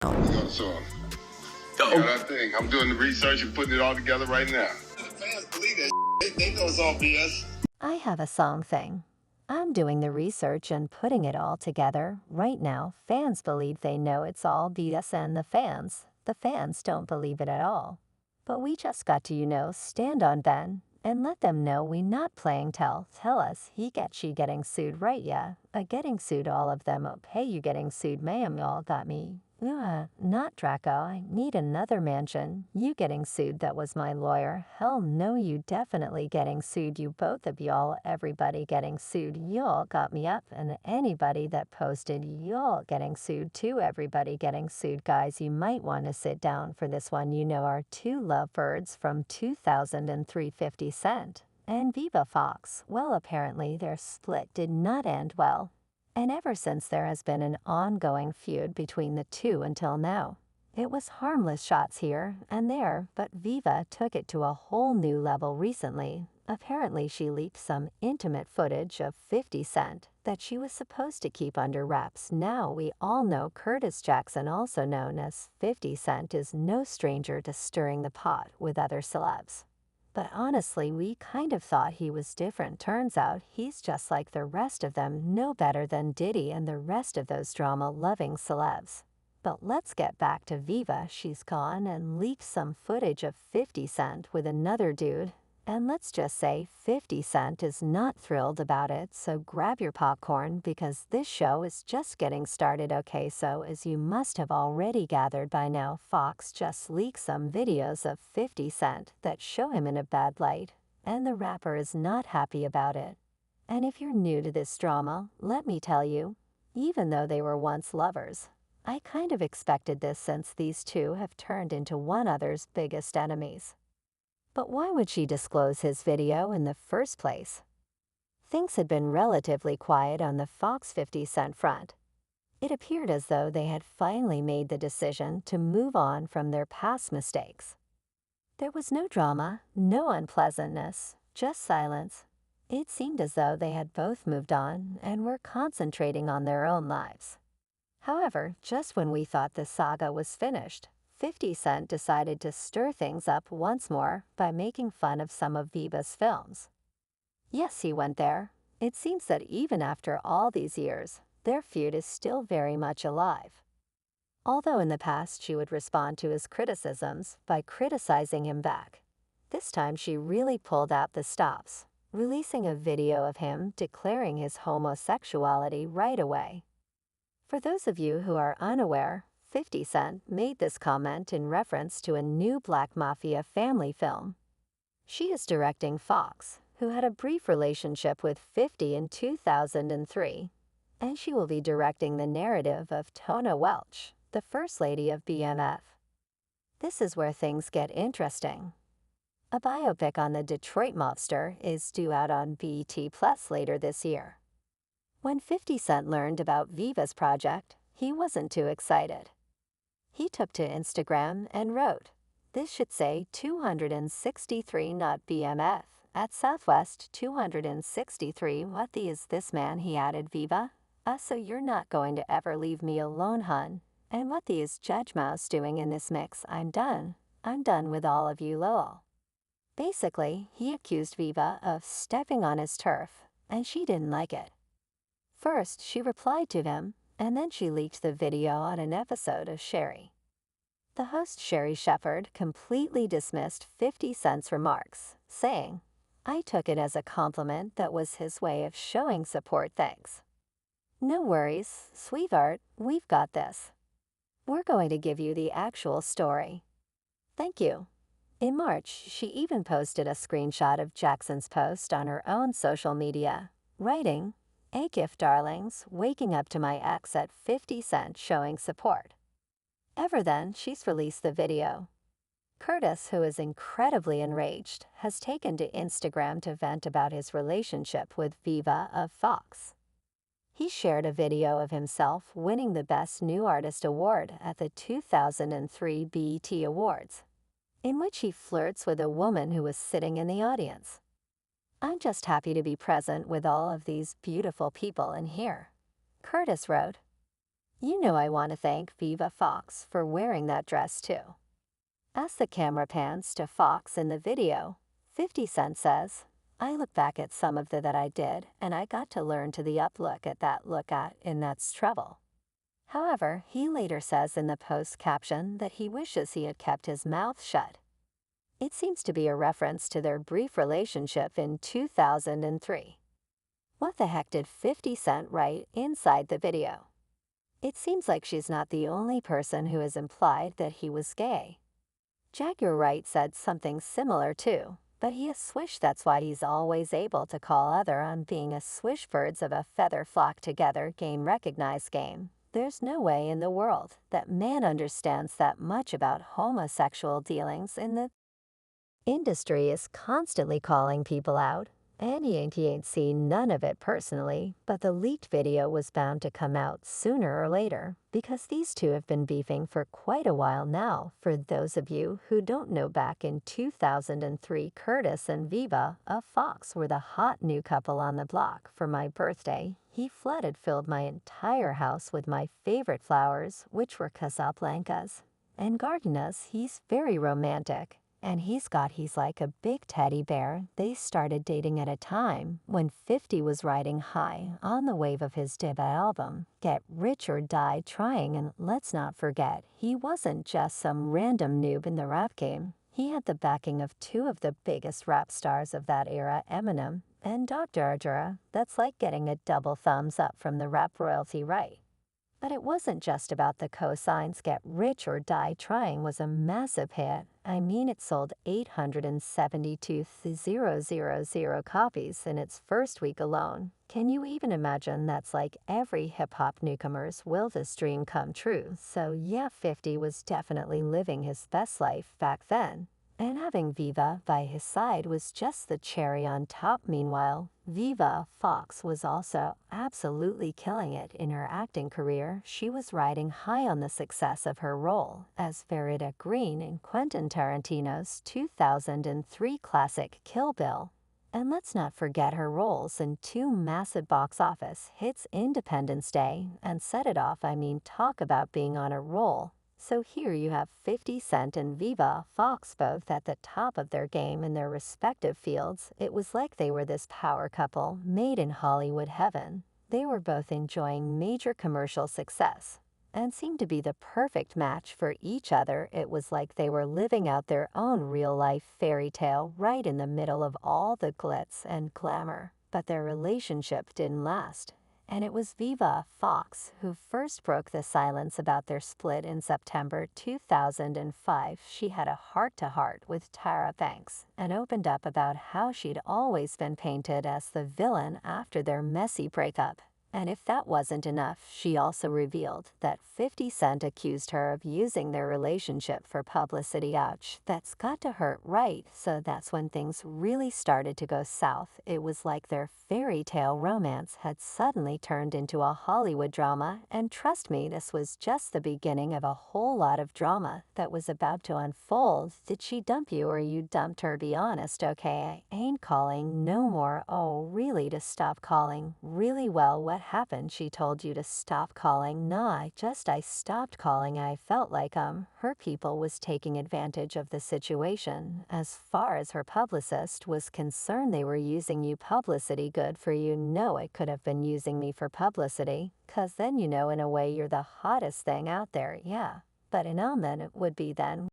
So, that thing. I'm doing the research and putting it all together right now. The fans believe that. They know it's all BS. I have a song thing. I'm doing the research and putting it all together. Right now, fans believe they know it's all BS and the fans don't believe it at all. But we just got to, stand on Ben and let them know we not playing tell us he get she getting sued right yeah. Getting sued all of them up. Hey you getting sued ma'am y'all got me. Not Draco, I need another mansion. You getting sued, that was my lawyer. Hell no, you definitely getting sued, you both of y'all. Everybody getting sued, y'all got me up. And anybody that posted, y'all getting sued too. Everybody getting sued, guys. You might want to sit down for this one. Our two lovebirds from 2003 50 Cent and Viva Fox. Well, apparently their split did not end well. And ever since there has been an ongoing feud between the two until now. It was harmless shots here and there, but Viva took it to a whole new level recently. Apparently she leaked some intimate footage of 50 Cent that she was supposed to keep under wraps. Now we all know Curtis Jackson, also known as 50 Cent, is no stranger to stirring the pot with other celebs. But honestly, we kind of thought he was different. Turns out he's just like the rest of them, no better than Diddy and the rest of those drama-loving celebs. But let's get back to Viva. She's gone and leaked some footage of 50 Cent with another dude. And let's just say 50 Cent is not thrilled about it, so grab your popcorn because this show is just getting started. Okay, so as you must have already gathered by now, Fox just leaked some videos of 50 Cent that show him in a bad light, and the rapper is not happy about it. And if you're new to this drama, let me tell you, even though they were once lovers, I kind of expected this since these two have turned into one another's biggest enemies. But why would she disclose his video in the first place? Things had been relatively quiet on the Fox 50 Cent front. It appeared as though they had finally made the decision to move on from their past mistakes. There was no drama, no unpleasantness, just silence. It seemed as though they had both moved on and were concentrating on their own lives. However, just when we thought the saga was finished, 50 Cent decided to stir things up once more by making fun of some of Viva's films. Yes, he went there. It seems that even after all these years, their feud is still very much alive. Although in the past she would respond to his criticisms by criticizing him back, this time she really pulled out the stops, releasing a video of him declaring his homosexuality right away. For those of you who are unaware, 50 Cent made this comment in reference to a new Black Mafia family film. She is directing Fox, who had a brief relationship with 50 in 2003, and she will be directing the narrative of Tona Welch, the First Lady of BMF. This is where things get interesting. A biopic on the Detroit mobster is due out on BET Plus later this year. When 50 Cent learned about Viva's project, he wasn't too excited. He took to Instagram and wrote, "This should say 263 not BMF, at Southwest 263 what the is this man," he added. "Viva? So you're not going to ever leave me alone, hun? And what the is Judge Mouse doing in this mix? I'm done with all of you lol." Basically, he accused Viva of stepping on his turf, and she didn't like it. First, she replied to him, and then she leaked the video on an episode of Sherry. The host Sherry Shepherd completely dismissed 50 Cent's remarks, saying, "I took it as a compliment that was his way of showing support, thanks. No worries, sweetheart, we've got this. We're going to give you the actual story. Thank you." In March, she even posted a screenshot of Jackson's post on her own social media, writing, "A gift, darlings, waking up to my ex at 50 Cent showing support." Ever then, she's released the video. Curtis, who is incredibly enraged, has taken to Instagram to vent about his relationship with Viva of Fox. He shared a video of himself winning the Best New Artist award at the 2003 BET Awards, in which he flirts with a woman who was sitting in the audience. "I'm just happy to be present with all of these beautiful people in here," Curtis wrote. You know I want to thank Viva Fox for wearing that dress too. As the camera pans to Fox in the video, 50 Cent says, I look back at some of that I did and I got to learn to the up look at that look at in that's trouble. However, he later says in the post caption that he wishes he had kept his mouth shut. It seems to be a reference to their brief relationship in 2003. What the heck did 50 Cent write inside the video? It seems like she's not the only person who has implied that he was gay. Jaguar Wright said something similar too, but he has swish that's why he's always able to call other on being a swish birds of a feather flock together game recognized game. There's no way in the world that man understands that much about homosexual dealings in the industry is constantly calling people out, and he ain't seen none of it personally, but the leaked video was bound to come out sooner or later, because these two have been beefing for quite a while now. For those of you who don't know, back in 2003, Curtis and Viva of Fox were the hot new couple on the block. For my birthday, he filled my entire house with my favorite flowers, which were Casablancas and gardenias. He's very romantic. And he's like a big teddy bear. They started dating at a time when 50 was riding high on the wave of his debut album, Get Rich or Die Trying. And let's not forget, he wasn't just some random noob in the rap game. He had the backing of two of the biggest rap stars of that era, Eminem and Dr. Dre. That's like getting a double thumbs up from the rap royalty, right? But it wasn't just about the cosigns. Get Rich or Die Trying was a massive hit. I mean, it sold 872,000 copies in its first week alone. Can you even imagine? That's like every hip-hop newcomer's wildest dream come true. So yeah, 50 was definitely living his best life back then. And having Viva by his side was just the cherry on top. Meanwhile, Viva Fox was also absolutely killing it in her acting career. She was riding high on the success of her role as Farida Green in Quentin Tarantino's 2003 classic Kill Bill. And let's not forget her roles in two massive box office hits, Independence Day and Set It Off. I mean, talk about being on a roll. So here you have 50 Cent and Viva Fox both at the top of their game in their respective fields. It was like they were this power couple made in Hollywood heaven. They were both enjoying major commercial success and seemed to be the perfect match for each other. It was like they were living out their own real-life fairy tale right in the middle of all the glitz and glamour. But their relationship didn't last. And it was Viva Fox who first broke the silence about their split in September 2005. She had a heart-to-heart with Tyra Banks and opened up about how she'd always been painted as the villain after their messy breakup. And if that wasn't enough, she also revealed that 50 Cent accused her of using their relationship for publicity. Ouch, that's got to hurt, right? So that's when things really started to go south. It was like their fairy tale romance had suddenly turned into a Hollywood drama, and trust me, this was just the beginning of a whole lot of drama that was about to unfold. Did she dump you or you dumped her? Be honest, okay? I ain't calling no more. Oh, really? To stop calling? Really? Well, what happened? She told you to stop calling? Nah, I stopped calling. I felt like her people was taking advantage of the situation. As far as her publicist was concerned, they were using you. Publicity good for you? No, it could have been using me for publicity, 'cause then, you know, in a way you're the hottest thing out there, yeah. But then it would be then